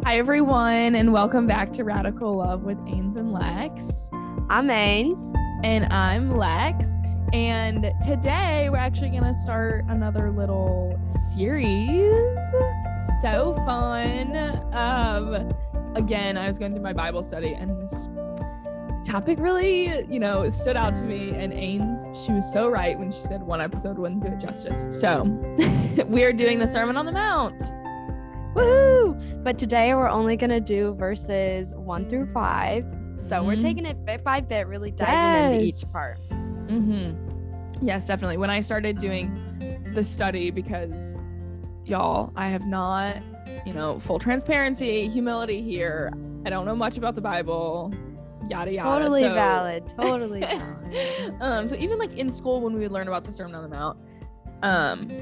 Hi, everyone, and welcome back to Radical Love with Ains and Lex. I'm Ains. And I'm Lex. And today we're actually going to start another little series. So fun. Again, I was going through my Bible study, and this topic really, stood out to me. And Ains, she was so right when she said one episode wouldn't do it justice. So we're doing the Sermon on the Mount. Woohoo! But today we're only going to do verses 1 through 5. So we're taking it bit by bit, really diving into each part. Yes, definitely. When I started doing the study, because y'all, I have not, full transparency, humility here. I don't know much about the Bible, yada, yada. Totally valid. So even like in school when we would learn about the Sermon on the Mount,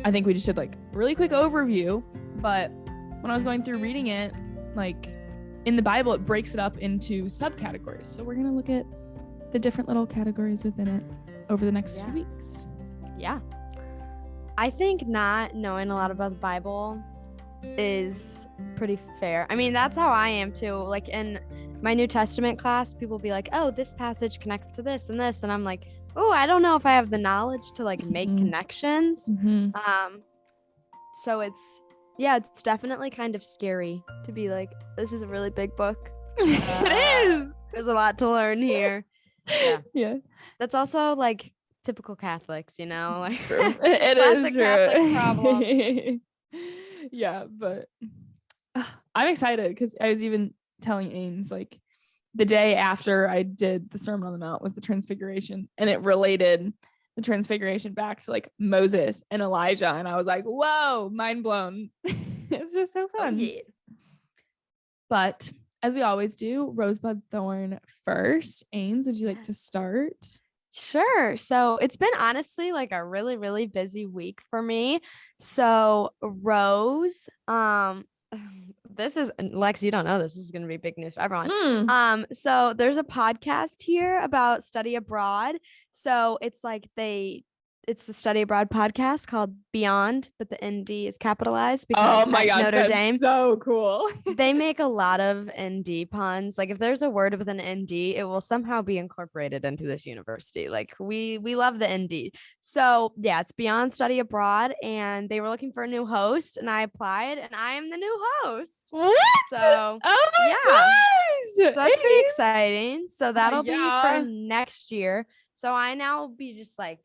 I think we just did like a really quick overview, but when I was going through reading it, like in the Bible, it breaks it up into subcategories. So we're going to look at the different little categories within it over the next few weeks. Yeah. I think not knowing a lot about the Bible is pretty fair. I mean, that's how I am too. Like in my New Testament class, people be like, oh, this passage connects to this and this. And I'm like, oh, I don't know if I have the knowledge to like make connections. So it's definitely kind of scary to be like, this is a really big book. It is. There's a lot to learn here. Yeah. That's also like typical Catholics, like true. It is true. Catholic problem. Yeah, but I'm excited because I was even telling Ains like the day after I did the Sermon on the Mount was the Transfiguration, and it related the Transfiguration back to like Moses and Elijah, and I was like, whoa, mind blown. It's just so fun. Oh, yeah. But as we always do, Rosebud Thorn first. Ains, would you like to start? Sure. So it's been honestly like a really, really busy week for me. So Rose, this is Lex, you don't know this is going to be big news for everyone. So there's a podcast here about study abroad. So it's like it's the study abroad podcast called Beyond, but the ND is capitalized because oh my gosh, Notre that's Dame. So cool. They make a lot of ND puns. Like if there's a word with an ND, it will somehow be incorporated into this university. Like we love the ND. So yeah, it's Beyond Study Abroad, and they were looking for a new host, and I applied, and I am the new host. What? So oh my gosh, so that's pretty exciting. So that'll be for next year. So I now will be just like,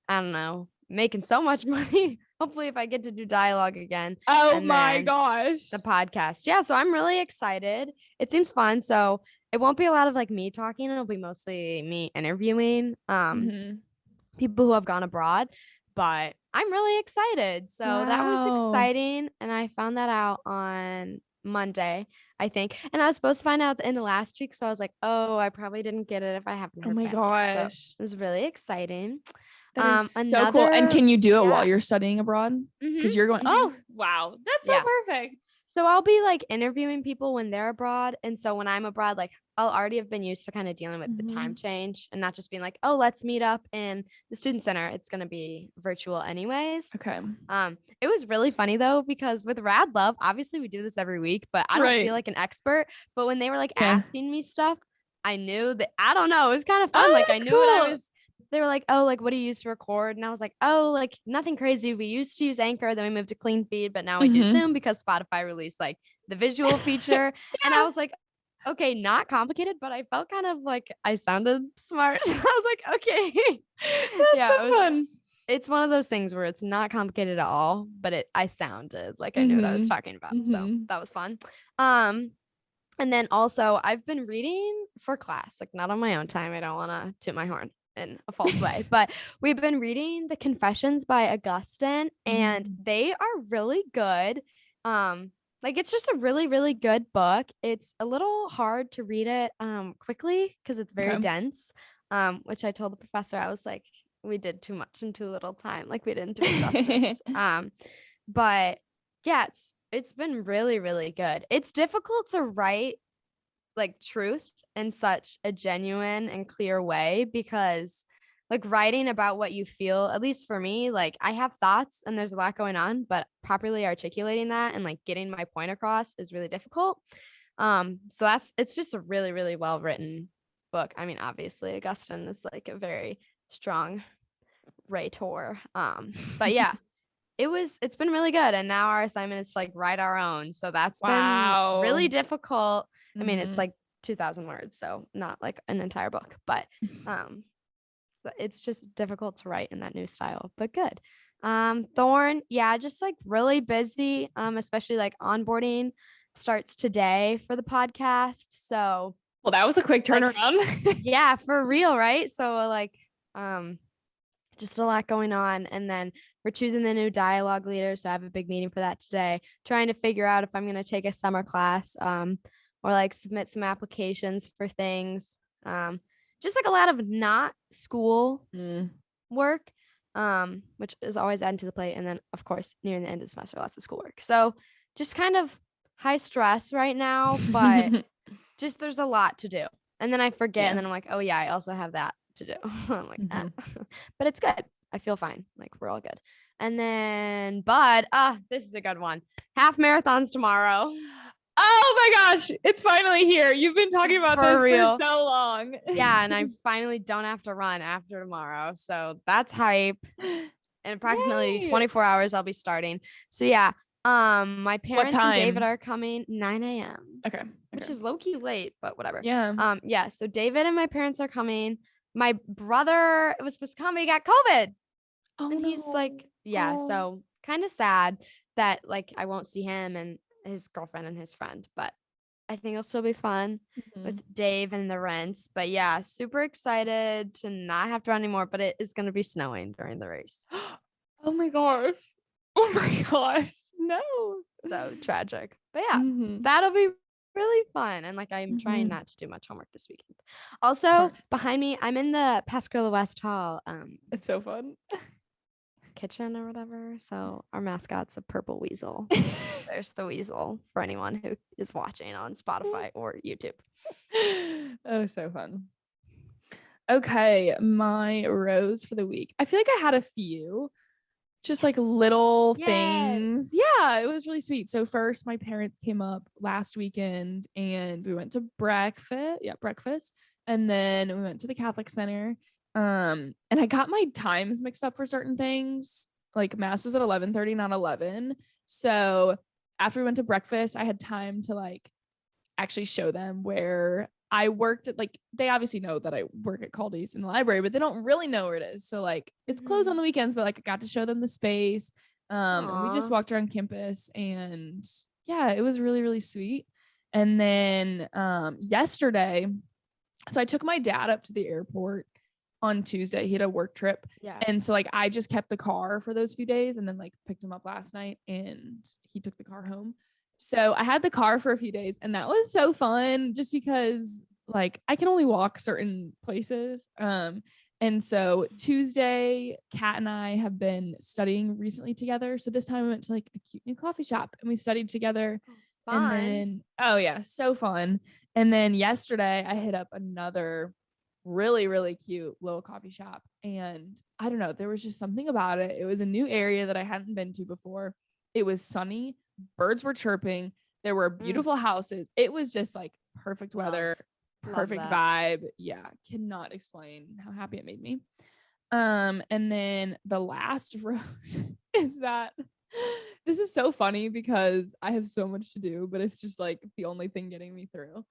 I don't know, making so much money. Hopefully if I get to do dialogue again. Oh my gosh. The podcast. Yeah. So I'm really excited. It seems fun. So it won't be a lot of like me talking. It'll be mostly me interviewing people who have gone abroad, but I'm really excited. So that was exciting. And I found that out on Monday, I think. And I was supposed to find out at the end of last week. So I was like, oh, I probably didn't get it if I haven't heard back. Gosh. So it was really exciting. That is so cool. And can you do it while you're studying abroad? Because you're going, oh, wow. That's so perfect. So I'll be like interviewing people when they're abroad. And so when I'm abroad, like I'll already have been used to kind of dealing with the time change and not just being like, oh, let's meet up in the student center. It's going to be virtual anyways. Okay. It was really funny though, because with Rad Love, obviously we do this every week, but I don't feel like an expert. But when they were like asking me stuff, I knew that, I don't know, it was kind of fun. Like I knew what I was. They were like, oh, like, what do you use to record? And I was like, oh, like nothing crazy. We used to use Anchor, then we moved to Clean Feed, but now we do Zoom because Spotify released like the visual feature. And I was like, okay, not complicated, but I felt kind of like I sounded smart. So I was like, okay. That's so fun. It's one of those things where it's not complicated at all, but I sounded like I knew what I was talking about. So that was fun. And then also I've been reading for class, like not on my own time. I don't want to toot my horn in a false way, but we've been reading the Confessions by Augustine, and they are really good. Like it's just a really, really good book. It's a little hard to read it quickly because it's very dense. Which I told the professor, I was like, we did too much in too little time. Like we didn't do it justice. But yeah, it's been really, really good. It's difficult to write like truth in such a genuine and clear way because like writing about what you feel, at least for me, like I have thoughts and there's a lot going on, but properly articulating that and like getting my point across is really difficult. So it's just a really, really well written book. I mean, obviously Augustine is like a very strong rhetor. But yeah, it's been really good. And now our assignment is to like write our own. So that's been really difficult. I mean, it's like 2,000 words, so not like an entire book, but it's just difficult to write in that new style, but good. Thorn, yeah, just like really busy. Especially like onboarding starts today for the podcast. So well, that was a quick turnaround. Like, yeah, for real, right? So like just a lot going on. And then we're choosing the new dialogue leader. So I have a big meeting for that today, trying to figure out if I'm going to take a summer class or like submit some applications for things. Just like a lot of not school work, which is always adding to the plate. And then, of course, near the end of the semester, lots of schoolwork. So just kind of high stress right now, but just there's a lot to do. And then I forget, and then I'm like, oh yeah, I also have that to do. I'm like, but it's good. I feel fine. Like we're all good. And then, but this is a good one. Half marathons tomorrow. Oh my gosh, it's finally here. You've been talking about this for so long. Yeah, and I finally don't have to run after tomorrow. So that's hype. In approximately 24 hours, I'll be starting. So yeah, my parents and David are coming 9 a.m. Okay. Which is low-key late, but whatever. Yeah. Yeah, so David and my parents are coming. My brother was supposed to come, but he got COVID. Oh, and he's like, yeah, so kind of sad that like I won't see him and his girlfriend and his friend, but I think it'll still be fun with Dave and the Rents. But yeah, super excited to not have to run anymore, but it is going to be snowing during the race. Oh my gosh. Oh my gosh. No. So tragic. But yeah, that'll be really fun. And like I'm trying not to do much homework this weekend. Also, behind me, I'm in the Pascagoula West Hall. It's so fun. Kitchen or whatever. So our mascot's a purple weasel. There's the weasel for anyone who is watching on Spotify or YouTube. Oh, so fun. Okay, my rose for the week. I feel like I had a few just like little things. Yeah, it was really sweet. So first my parents came up last weekend and we went to breakfast. And then we went to the Catholic Center. And I got my times mixed up for certain things. Like mass was at 11:30, not 11. So after we went to breakfast, I had time to like actually show them where I worked at. Like they obviously know that I work at Caldy's in the library, but they don't really know where it is. So like it's closed on the weekends, but like I got to show them the space. And we just walked around campus and yeah, it was really, really sweet. And then yesterday, so I took my dad up to the airport on Tuesday. He had a work trip. Yeah. And so like I just kept the car for those few days and then like picked him up last night and he took the car home. So I had the car for a few days and that was so fun just because like I can only walk certain places. And so Tuesday, Kat and I have been studying recently together. So this time we went to like a cute new coffee shop and we studied together. Fun. And then, so fun. And then yesterday I hit up another really, really cute little coffee shop. And I don't know, there was just something about it. It was a new area that I hadn't been to before. It was sunny. Birds were chirping. There were beautiful houses. It was just like perfect weather, perfect vibe. Yeah. Cannot explain how happy it made me. And then the last rose is that this is so funny because I have so much to do, but it's just like the only thing getting me through.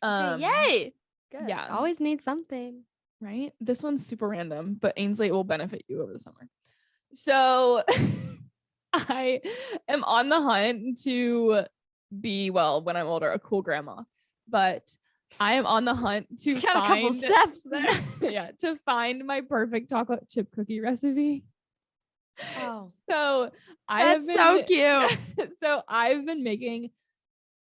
Yay. Good. Yeah. Always need something. Right? This one's super random, but Ainsley, it will benefit you over the summer. So I am on the hunt to be, well, when I'm older, a cool grandma. But I am on the hunt to find a couple steps there. Yeah, to find my perfect chocolate chip cookie recipe. Oh. So that's so cute. So I've been making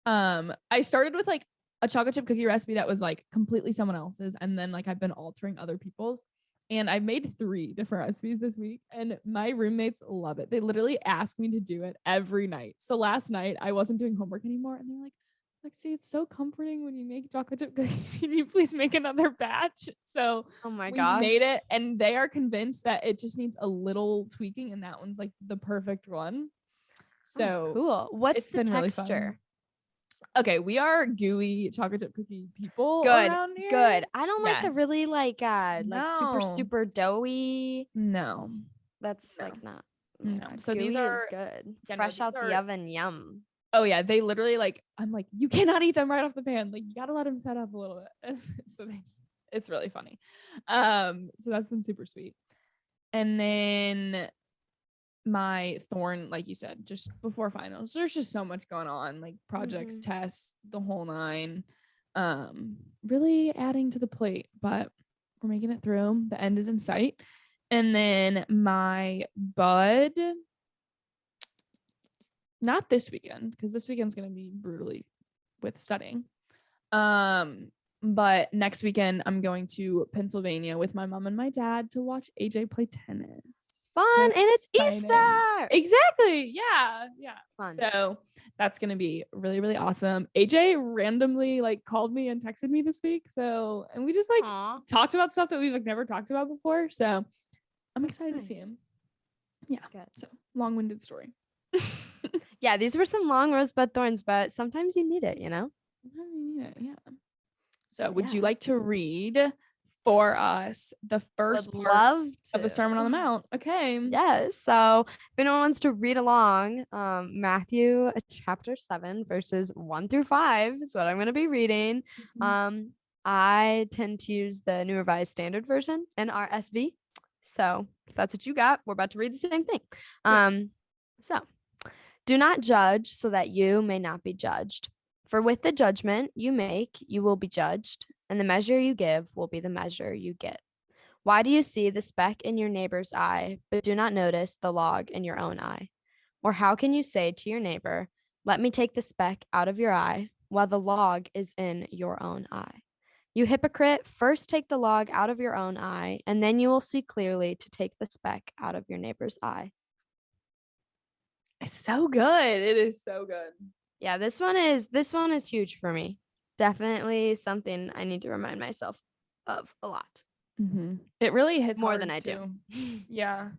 I started with like a chocolate chip cookie recipe that was like completely someone else's. And then like I've been altering other people's. And I made 3 different recipes this week and my roommates love it. They literally ask me to do it every night. So last night I wasn't doing homework anymore. And they're like, Like, see, it's so comforting when you make chocolate chip cookies. Can you please make another batch? So Oh my we made gosh. it, and they are convinced that it just needs a little tweaking, and that one's like the perfect one. So cool. What's it's the been really texture? fun. Okay, we are gooey chocolate chip cookie people Good. around here. Good. I don't like the Yes. really like super No. super doughy. No. That's No. like not. No. So gooey these are is good. yeah, no, Fresh these out the are- oven. Yum. Oh yeah, they literally like I'm like, you cannot eat them right off the pan. Like you gotta let them set up a little bit. So it's really funny. So that's been super sweet. And then my thorn, like you said, just before finals, there's just so much going on, like projects, tests, the whole nine. Really adding to the plate, but we're making it through. The end is in sight. And then my bud, not this weekend, because this weekend's gonna be brutally with studying. But next weekend I'm going to Pennsylvania with my mom and my dad to watch AJ play tennis. Fun. So and it's exciting. Easter. Exactly. Yeah. Fun. So that's gonna be really, really awesome. AJ randomly like called me and texted me this week. So and we just like talked about stuff that we've like never talked about before. So I'm excited to see him. Yeah. Good. So long-winded story. Yeah, these were some long rosebud thorns, but sometimes you need it, you know? Yeah. So would you like to read for us the first part of the Sermon on the Mount? Okay. Yes. So if anyone wants to read along, Matthew chapter 7, verses 1-5 is what I'm going to be reading. I tend to use the New Revised Standard Version, NRSV. So if that's what you got, we're about to read the same thing. So do not judge so that you may not be judged. For with the judgment you make, you will be judged, and the measure you give will be the measure you get. Why do you see the speck in your neighbor's eye, but do not notice the log in your own eye? Or how can you say to your neighbor, let me take the speck out of your eye, while the log is in your own eye? You hypocrite, first take the log out of your own eye, and then you will see clearly to take the speck out of your neighbor's eye. It's so good. It is so good. Yeah, this one is huge for me. Definitely something I need to remind myself of a lot. It really hits more than I do. Yeah.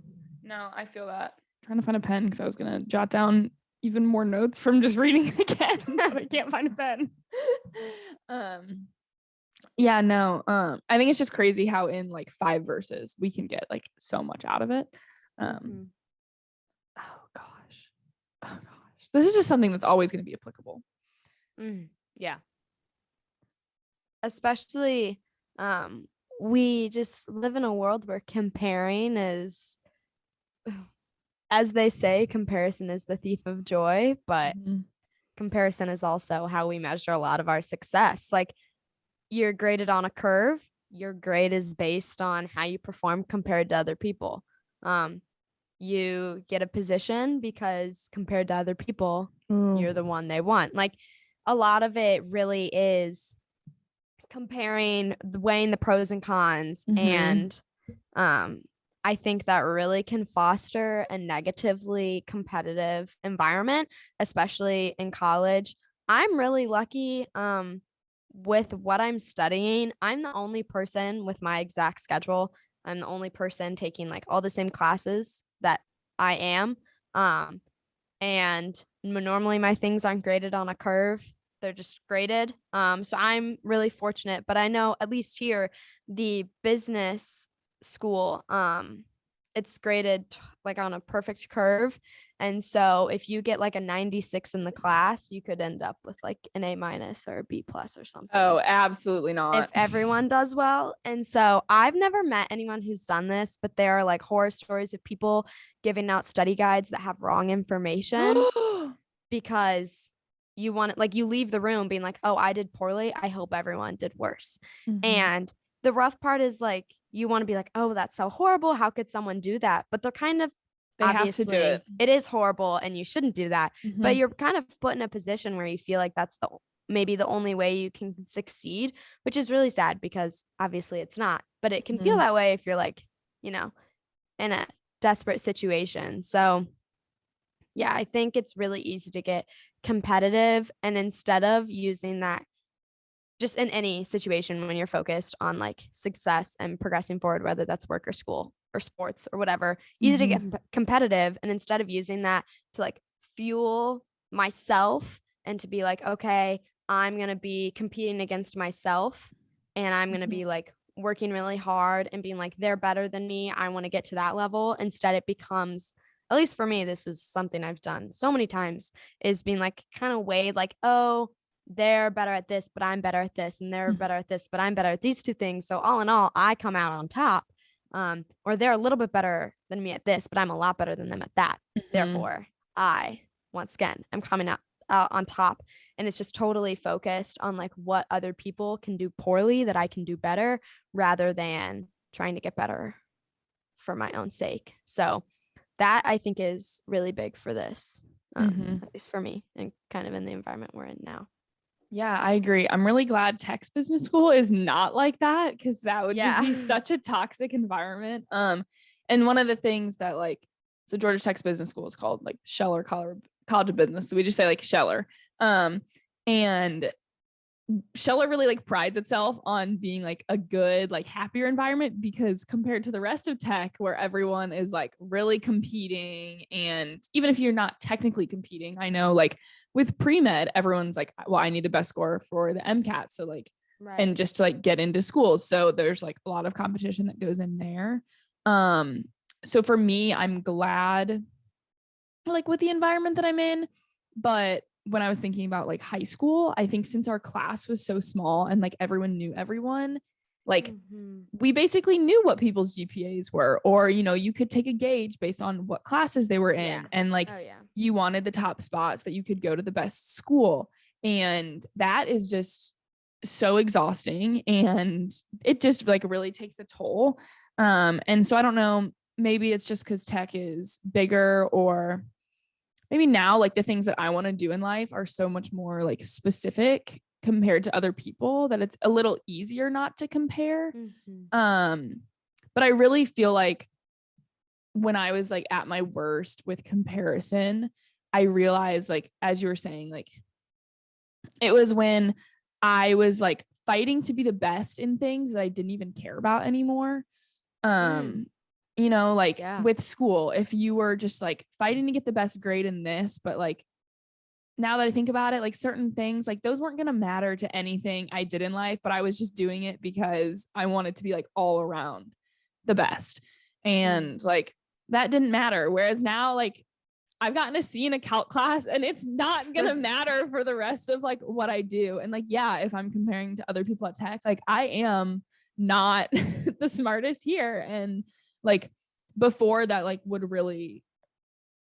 No, I feel that. I'm trying to find a pen because I was gonna jot down even more notes from just reading it again, but I can't find a pen. Yeah, no. I think it's just crazy how in like 5 verses we can get like so much out of it. Oh gosh. This is just something that's always going to be applicable. Yeah. Especially we just live in a world where comparing is, as they say, comparison is the thief of joy, but comparison is also how we measure a lot of our success. Like you're graded on a curve. Your grade is based on how you perform compared to other people. You get a position because compared to other people, you're the one they want. Like a lot of it really is comparing, weighing the pros and cons. And I think that really can foster a negatively competitive environment, especially in college. I'm really lucky with what I'm studying. I'm the only person with my exact schedule. I'm the only person taking like all the same classes that I am. And normally my things aren't graded on a curve. They're just graded. So I'm really fortunate, but I know at least here, the business school, it's graded like on a perfect curve. And so if you get like a 96 in the class, you could end up with like an A- or a B+ or something. Oh, absolutely not. If everyone does well. And so I've never met anyone who's done this, but there are like horror stories of people giving out study guides that have wrong information because you want it, like you leave the room being like, oh, I did poorly. I hope everyone did worse. And the rough part is like, you want to be like, oh, that's so horrible. How could someone do that? But they're kind of, they obviously, have to do it. It is horrible and you shouldn't do that. But you're kind of put in a position where you feel like that's maybe the only way you can succeed, which is really sad because obviously it's not. But it can feel that way if you're like, in a desperate situation. So yeah, I think it's really easy to get competitive, and instead of using that just in any situation when you're focused on like success and progressing forward, whether that's work or school or sports or whatever, easy to get competitive. And instead of using that to like fuel myself and to be like, okay, I'm going to be competing against myself and I'm going to be like working really hard and being like, they're better than me, I want to get to that level. Instead, it becomes, at least for me, this is something I've done so many times, is being like kind of weighed like, oh, they're better at this, but I'm better at this, and they're better at this, but I'm better at these two things. So all in all, I come out on top. Or they're a little bit better than me at this, but I'm a lot better than them at that. Therefore, I, once again, am coming out on top. And it's just totally focused on like what other people can do poorly that I can do better, rather than trying to get better for my own sake. So that I think is really big for this, at least for me, and kind of in the environment we're in now. Yeah, I agree. I'm really glad Tech's business school is not like that, because that would just be such a toxic environment. And one of the things that like, so Georgia Tech's business school is called like Scheller College of Business. So we just say like Scheller. And Scheller really like prides itself on being like a good, like happier environment, because compared to the rest of tech where everyone is like really competing, and even if you're not technically competing, I know like with pre-med, everyone's like, well, I need the best score for the MCAT. So like, and just to like get into school. So there's like a lot of competition that goes in there. So for me, I'm glad like with the environment that I'm in, but when I was thinking about like high school, I think since our class was so small and like everyone knew everyone, like we basically knew what people's GPAs were, or, you know, you could take a gauge based on what classes they were in. And like, you wanted the top spots that you could go to the best school. And that is just so exhausting. And it just like really takes a toll. And so I don't know, maybe it's just because tech is bigger, or maybe now like the things that I want to do in life are so much more like specific compared to other people that it's a little easier not to compare. But I really feel like when I was like at my worst with comparison, I realized, like, as you were saying, like it was when I was like fighting to be the best in things that I didn't even care about anymore. You know, like with school, if you were just like fighting to get the best grade in this, but like now that I think about it, like certain things, like those weren't going to matter to anything I did in life, but I was just doing it because I wanted to be like all around the best. And like that didn't matter. Whereas now, like I've gotten a C in a calc class and it's not going to matter for the rest of like what I do. And like, yeah, if I'm comparing to other people at tech, like I am not the smartest here. And like before that, like would really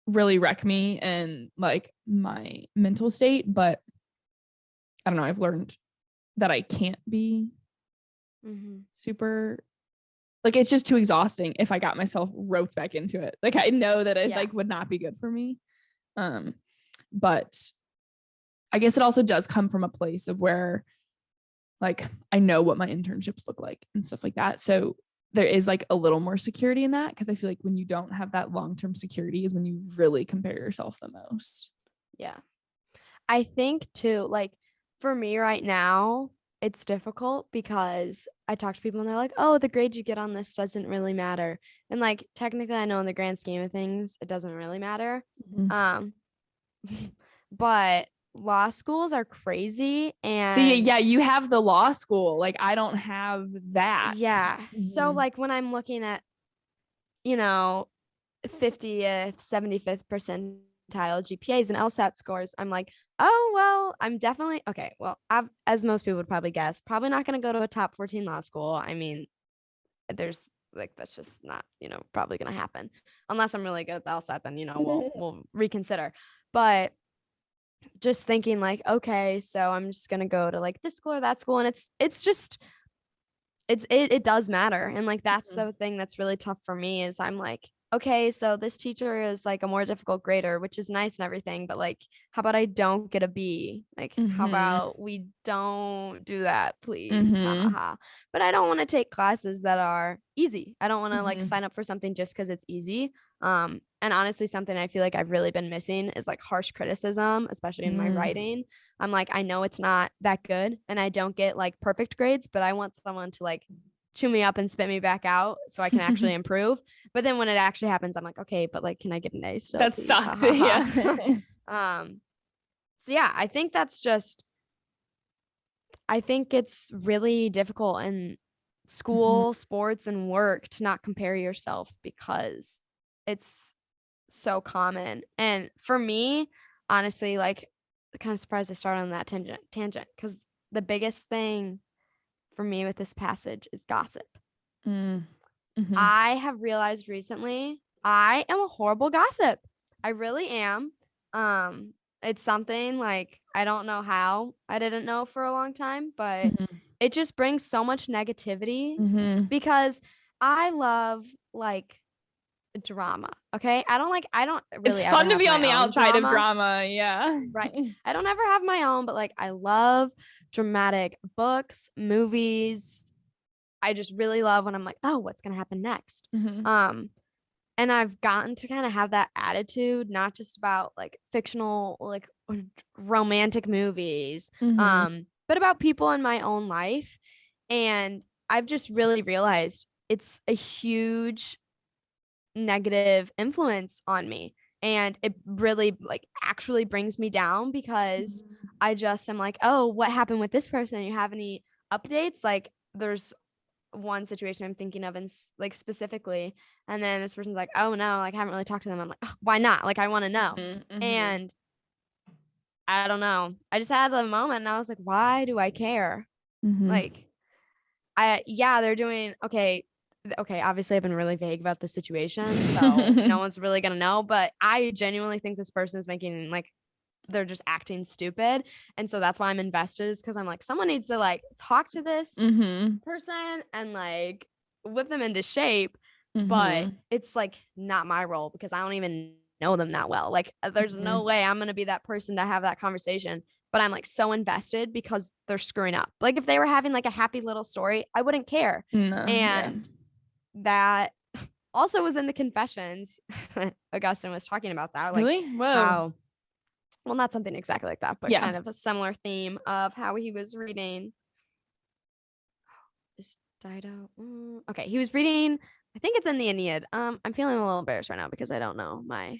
wreck me and like my mental state. But I don't know, I've learned that I can't be super, like it's just too exhausting if I got myself roped back into it. Like I know that it like would not be good for me. But I guess it also does come from a place of where like I know what my internships look like and stuff like that. So there is like a little more security in that, because I feel like when you don't have that long-term security is when you really compare yourself the most. Yeah. I think too, like for me right now, it's difficult because I talk to people and they're like, oh, the grade you get on this doesn't really matter. And like technically I know in the grand scheme of things, it doesn't really matter. But law schools are crazy. And see, yeah, you have the law school. Like I don't have that. Yeah. So like when I'm looking at, you know, 50th, 75th percentile GPAs and LSAT scores, I'm like, oh, well, I'm definitely okay. Well, as most people would probably guess, probably not going to go to a top 14 law school. I mean, there's like, that's just not, you know, probably going to happen unless I'm really good at the LSAT, then, you know, we'll reconsider. But just thinking like, okay, so I'm just going to go to like this school or that school. And it's just, it does matter. And like, that's the thing that's really tough for me is I'm like, okay, so this teacher is like a more difficult grader, which is nice and everything, but like, how about I don't get a B? Like, how about we don't do that, please? Ha ha ha. But I don't want to take classes that are easy. I don't want to like sign up for something just because it's easy. And honestly, something I feel like I've really been missing is like harsh criticism, especially in my writing. I'm like, I know it's not that good and I don't get like perfect grades, but I want someone to like chew me up and spit me back out so I can actually improve. But then when it actually happens, I'm like, okay, but like, can I get an A still? That please? sucks. Yeah. So yeah, I think that's just, I think it's really difficult in school, sports, and work to not compare yourself because it's so common. And for me, honestly, like, kind of surprised I started on that tangent because the biggest thing for me with this passage is gossip. I have realized recently I am a horrible gossip. I really am. It's something like I don't know how I didn't know for a long time, but it just brings so much negativity because I love like drama. Okay. I don't really It's ever fun to have be on my the own outside of drama. drama. Yeah. Right. I don't ever have my own, but like I love dramatic books, movies. I just really love when I'm like, oh, what's gonna happen next? And I've gotten to kind of have that attitude, not just about like fictional, like romantic movies, but about people in my own life. And I've just really realized it's a huge negative influence on me. And it really like actually brings me down because I just am like, oh, what happened with this person? You have any updates? Like, there's one situation I'm thinking of and like specifically, and then this person's like, oh no, like I haven't really talked to them. I'm like, oh, why not? Like I want to know. And I don't know, I just had a moment and I was like, why do I care? Like they're doing okay, obviously I've been really vague about the situation, so no one's really gonna know, but I genuinely think this person is making like, they're just acting stupid. And so that's why I'm invested, is because I'm like, someone needs to like talk to this person and like whip them into shape. But it's like not my role because I don't even know them that well. Like there's no way I'm going to be that person to have that conversation. But I'm like so invested because they're screwing up. Like if they were having like a happy little story, I wouldn't care. And that also was in the Confessions. Augustine was talking about that. Like, really? Whoa. How, well, not something exactly like that, but kind of a similar theme of how he was reading. Is Dido? Okay, he was reading, I think it's in the Aeneid. I'm feeling a little embarrassed right now because I don't know my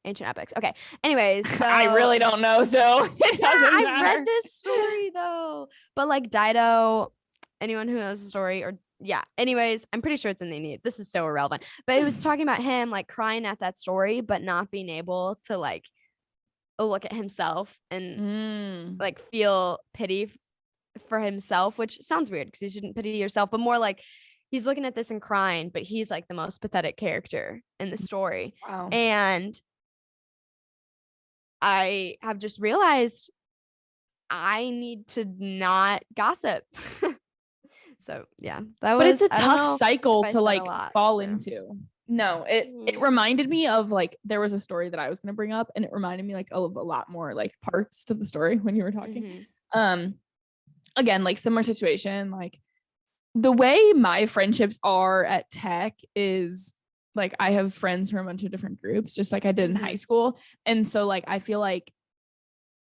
ancient epics. Okay, anyways, so I really don't know, so it doesn't matter. I read this story though, but like Dido, anyone who knows the story, or anyways, I'm pretty sure it's in the Aeneid. This is so irrelevant, but it was talking about him like crying at that story but not being able to like look at himself and like feel pity for himself, which sounds weird because you shouldn't pity yourself, but more like he's looking at this and crying, but he's like the most pathetic character in the story. Wow. And I have just realized I need to not gossip. So yeah, but it's a tough cycle to like fall into. No, it reminded me of like, there was a story that I was going to bring up and it reminded me like of a lot more like parts to the story when you were talking. Again, like similar situation, like the way my friendships are at tech is like, I have friends from a bunch of different groups, just like I did in high school. And so like, I feel like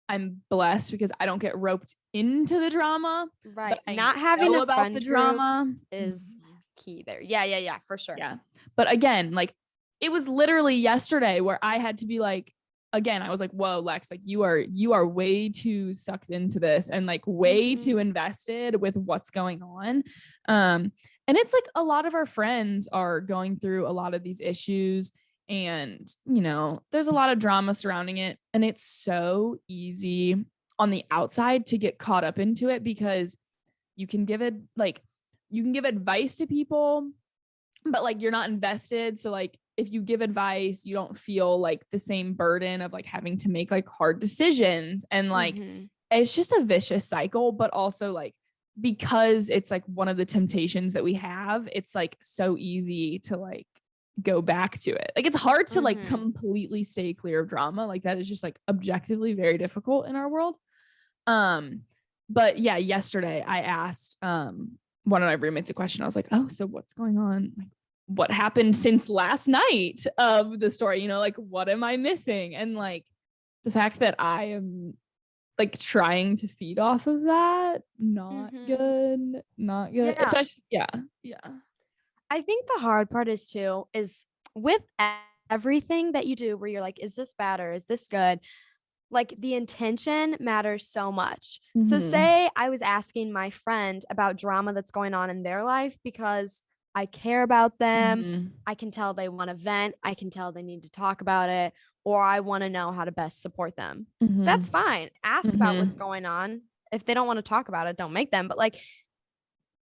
I'm blessed because I don't get roped into the drama. Right. Not having a about the drama is key there. Yeah, for sure. Yeah. But again, like it was literally yesterday where I had to be like, again, I was like, whoa, Lex, like you are way too sucked into this and like way too invested with what's going on. And it's like a lot of our friends are going through a lot of these issues and, you know, there's a lot of drama surrounding it. And it's so easy on the outside to get caught up into it because you can give advice to people, but like you're not invested. So like if you give advice, you don't feel like the same burden of like having to make like hard decisions. And like it's just a vicious cycle, but also like because it's like one of the temptations that we have, it's like so easy to like go back to it. Like it's hard to like completely stay clear of drama. Like that is just like objectively very difficult in our world. But yeah, yesterday I asked one of my roommates a question. I was like, oh, so what's going on? Like, what happened since last night of the story? You know, like what am I missing? And like the fact that I am like trying to feed off of that, not good. Yeah. Especially, yeah. I think the hard part is with everything that you do where you're like, is this bad or is this good? Like the intention matters so much. So say I was asking my friend about drama that's going on in their life because I care about them. I can tell they want to vent. I can tell they need to talk about it, or I want to know how to best support them. That's fine. Ask about what's going on. If they don't want to talk about it, don't make them. But like,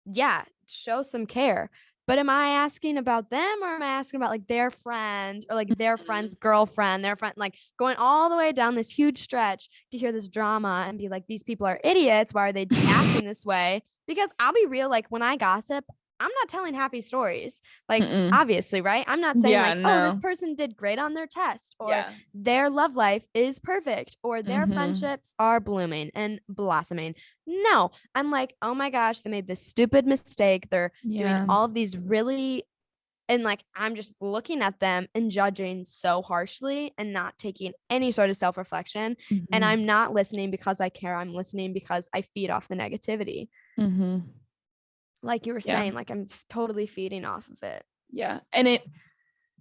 yeah, show some care. But am I asking about them or am I asking about like their friend or like their friend's girlfriend, their friend, like going all the way down this huge stretch to hear this drama and be like, these people are idiots. Why are they acting this way? Because I'll be real, like when I gossip, I'm not telling happy stories. Like, obviously, right? I'm not saying oh, this person did great on their test or their love life is perfect or their friendships are blooming and blossoming. No, I'm like, oh my gosh, they made this stupid mistake. They're doing all of these really, and like, I'm just looking at them and judging so harshly and not taking any sort of self-reflection. And I'm not listening because I care. I'm listening because I feed off the negativity. Like you were saying, like I'm totally feeding off of it. Yeah. And it,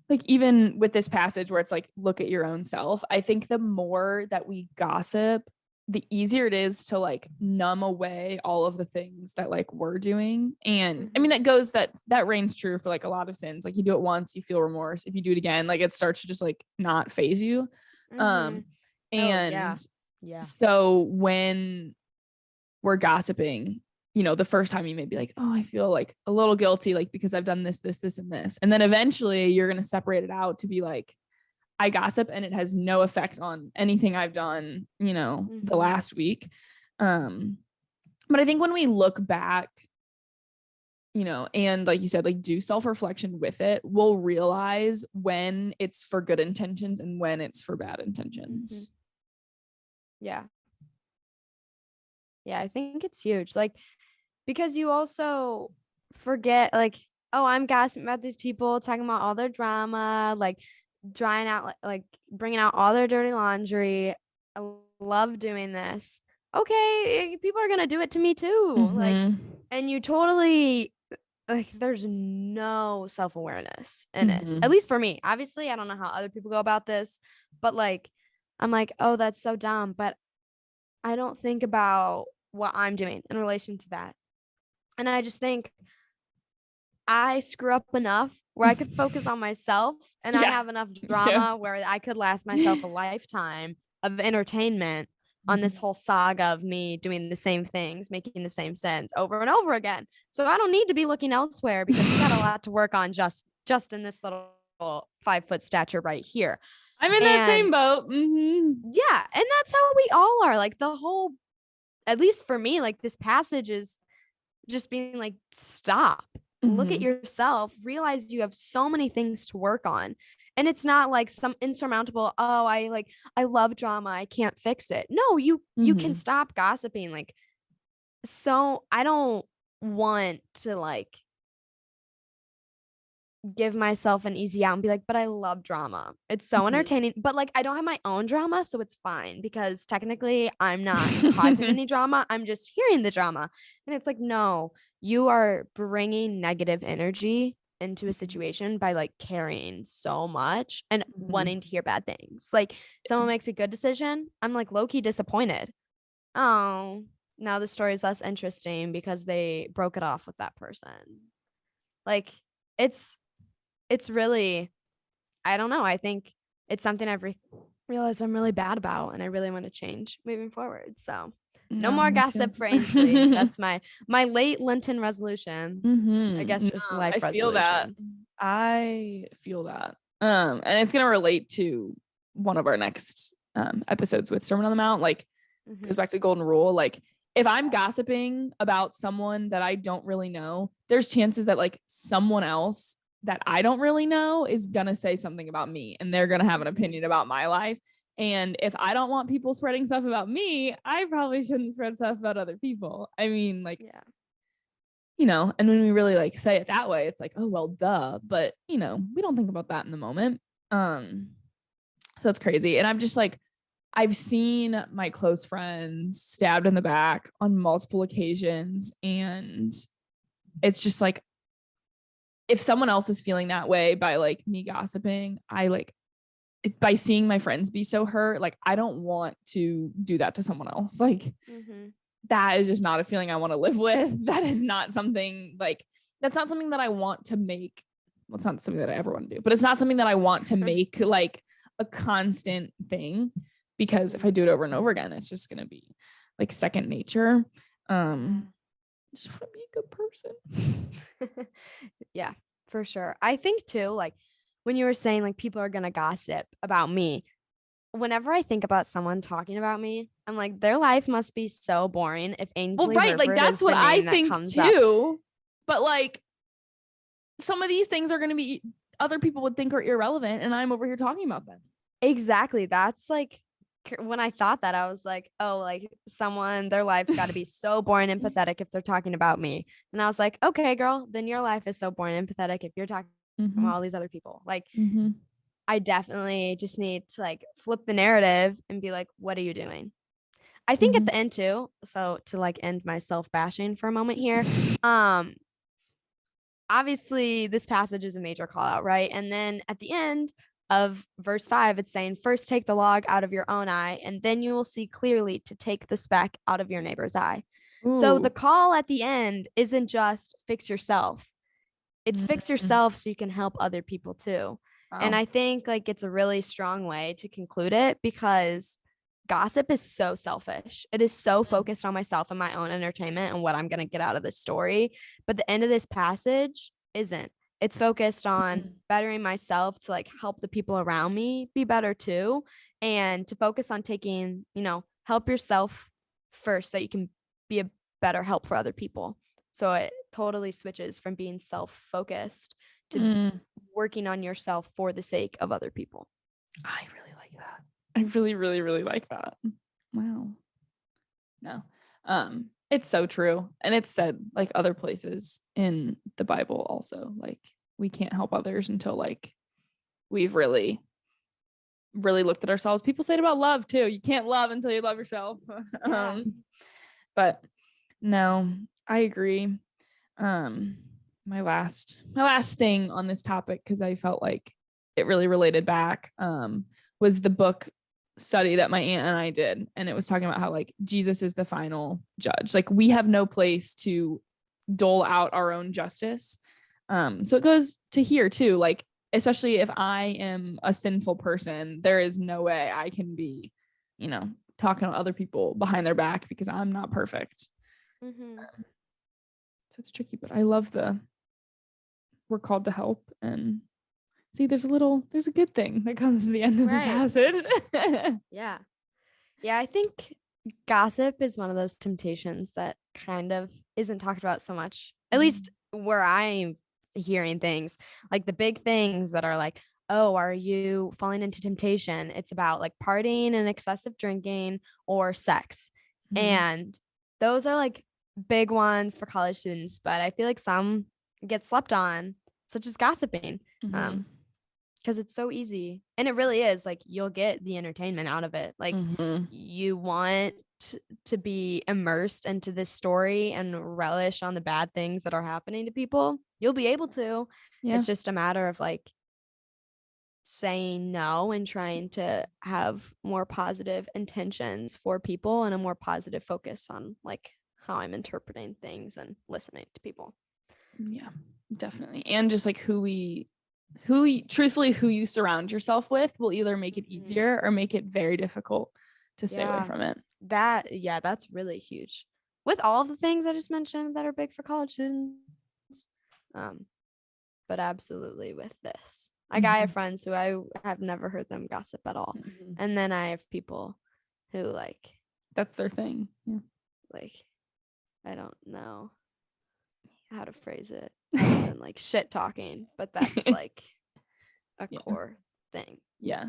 like, even with this passage where it's like, look at your own self, I think the more that we gossip, the easier it is to like numb away all of the things that like we're doing. And I mean, that reigns true for like a lot of sins. Like you do it once, you feel remorse. If you do it again, like it starts to just like not faze you. So when we're gossiping, you know, the first time you may be like, oh, I feel like a little guilty, like because I've done this, and this. And then eventually you're going to separate it out to be like, I gossip and it has no effect on anything I've done, you know, the last week. But I think when we look back, you know, and like you said, like do self-reflection with it, we'll realize when it's for good intentions and when it's for bad intentions. Yeah, I think it's huge. Like, because you also forget, like, oh, I'm gossiping about these people, talking about all their drama, like drying out, like bringing out all their dirty laundry. I love doing this. Okay, people are gonna do it to me too. Like, and you totally, like, there's no self-awareness in it. At least for me. Obviously, I don't know how other people go about this, but like, I'm like, oh, that's so dumb. But I don't think about what I'm doing in relation to that. And I just think I screw up enough where I could focus on myself and I have enough drama where I could last myself a lifetime of entertainment on this whole saga of me doing the same things, making the same sense over and over again. So I don't need to be looking elsewhere because we got a lot to work on just in this little 5-foot stature right here. I'm in that same boat. Yeah. And that's how we all are. Like the whole, at least for me, like this passage is just being like, stop, look at yourself, realize you have so many things to work on. And it's not like some insurmountable, oh, I love drama, I can't fix it. No, you can stop gossiping. Like, so I don't want to like give myself an easy out and be like, but I love drama. It's so entertaining. But like, I don't have my own drama, so it's fine because technically I'm not causing any drama. I'm just hearing the drama. And it's like, no, you are bringing negative energy into a situation by like caring so much and wanting to hear bad things. Like someone makes a good decision, I'm like low-key disappointed. Oh, now the story is less interesting because they broke it off with that person. Like it's really, I don't know. I think it's something I've realized I'm really bad about and I really want to change moving forward. So no more gossip for Ainsley. That's my late Lenten resolution. I guess just life resolution. I feel that. And it's going to relate to one of our next episodes with Sermon on the Mount. Like goes back to golden rule. Like if I'm gossiping about someone that I don't really know, there's chances that like someone else that I don't really know is going to say something about me, and they're going to have an opinion about my life. And if I don't want people spreading stuff about me, I probably shouldn't spread stuff about other people. I mean, like, Yeah. you know, and when we really like say it that way, it's like, oh, well, duh. But, you know, we don't think about that in the moment. So it's crazy. And I'm just like, I've seen my close friends stabbed in the back on multiple occasions. And it's just like, if someone else is feeling that way by like me gossiping, I like, by seeing my friends be so hurt, like I don't want to do that to someone else. Like that is just not a feeling I want to live with. That is not something like, that's not something that I want to make. Well, it's not something that I ever want to do, but it's not something that I want to make like a constant thing, because if I do it over and over again, it's just going to be like second nature. Just want to be a good person. Yeah, for sure. I think too, like when you were saying like people are gonna gossip about me, whenever I think about someone talking about me, I'm like, their life must be so boring if Ainsley right, like Riverd that's is what the I name that think comes up. too. But like some of these things are going to be, other people would think are irrelevant, and I'm over here talking about them. Exactly. That's like when I thought that, I was like, oh, like someone, their life's got to be so boring and pathetic if they're talking about me. And I was like, okay, girl, then your life is so boring and pathetic if you're talking about all these other people. Like, I definitely just need to like flip the narrative and be like, what are you doing? I think at the end too, so to like end my self-bashing for a moment here, obviously this passage is a major call out, right? And then at the end of verse 5, it's saying, first take the log out of your own eye, and then you will see clearly to take the speck out of your neighbor's eye. So the call at the end isn't just fix yourself. It's fix yourself so you can help other people too. Wow. And I think like it's a really strong way to conclude it, because gossip is so selfish. It is so focused on myself and my own entertainment and what I'm going to get out of this story. But the end of this passage isn't. It's focused on bettering myself to like help the people around me be better too, and to focus on taking, you know, help yourself first so that you can be a better help for other people. So it totally switches from being self-focused to working on yourself for the sake of other people. I really like that. I really, really, really like that. Wow. No. It's so true. And it's said like other places in the Bible also, like we can't help others until like we've really, really looked at ourselves. People say it about love too. You can't love until you love yourself. Yeah. But no, I agree. My last thing on this topic, because I felt like it really related back, was the book study that my aunt and I did, and it was talking about how like Jesus is the final judge. Like we have no place to dole out our own justice. So it goes to here too, like especially if I am a sinful person, there is no way I can be, you know, talking to other people behind their back, because I'm not perfect. So it's tricky, but I love we're called to help, and see, there's a good thing that comes to the end of the passage. Yeah. I think gossip is one of those temptations that kind of isn't talked about so much, at least where I'm hearing things like the big things that are like, oh, are you falling into temptation? It's about like partying and excessive drinking or sex. And those are like big ones for college students, but I feel like some get slept on, such as gossiping. Because it's so easy, and it really is like you'll get the entertainment out of it. Like you want to be immersed into this story and relish on the bad things that are happening to people, you'll be able to. It's just a matter of like saying no and trying to have more positive intentions for people and a more positive focus on like how I'm interpreting things and listening to people. Yeah, definitely. And just like who you surround yourself with will either make it easier or make it very difficult to stay away from it. That's really huge. With all of the things I just mentioned that are big for college students. But absolutely with this. Like I have friends who I have never heard them gossip at all. And then I have people who like that's their thing. Yeah. Like I don't know how to phrase it. than like shit talking, but that's like a Yeah. core thing. Yeah.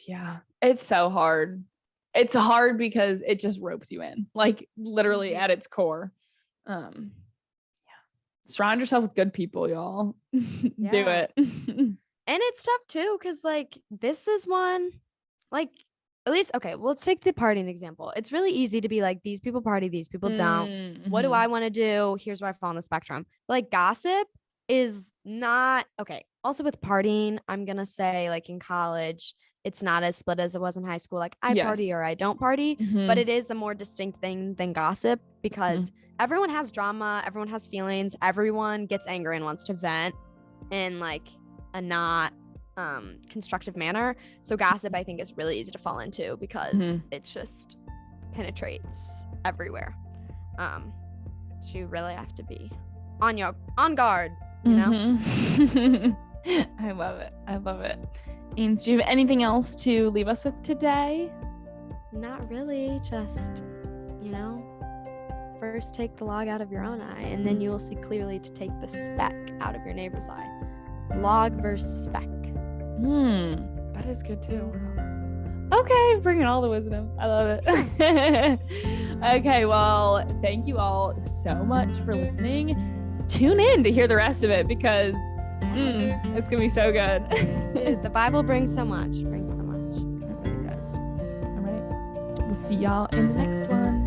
Yeah. It's so hard. It's hard because it just ropes you in, like literally at its core. Yeah. Surround yourself with good people, y'all. Do it. And it's tough too, because like this is one, like at least okay, well, let's take the partying example. It's really easy to be like, these people party, these people don't. What do I want to do? Here's where I fall on the spectrum. But like gossip is not okay. Also with partying, I'm gonna say like in college, it's not as split as it was in high school. Like I party or I don't party, but it is a more distinct thing than gossip because everyone has drama, everyone has feelings, everyone gets angry and wants to vent in like a not constructive manner. So gossip, I think, is really easy to fall into because it just penetrates everywhere. So you really have to be on guard, you know? I love it. I love it. Ains, do you have anything else to leave us with today? Not really. Just, first take the log out of your own eye, and then you will see clearly to take the speck out of your neighbor's eye. Log versus speck. That is good too. Okay, bringing all the wisdom. I love it. Okay, well, thank you all so much for listening. Tune in to hear the rest of it because it's gonna be so good. The Bible brings so much. It really does. All right. We'll see y'all in the next one.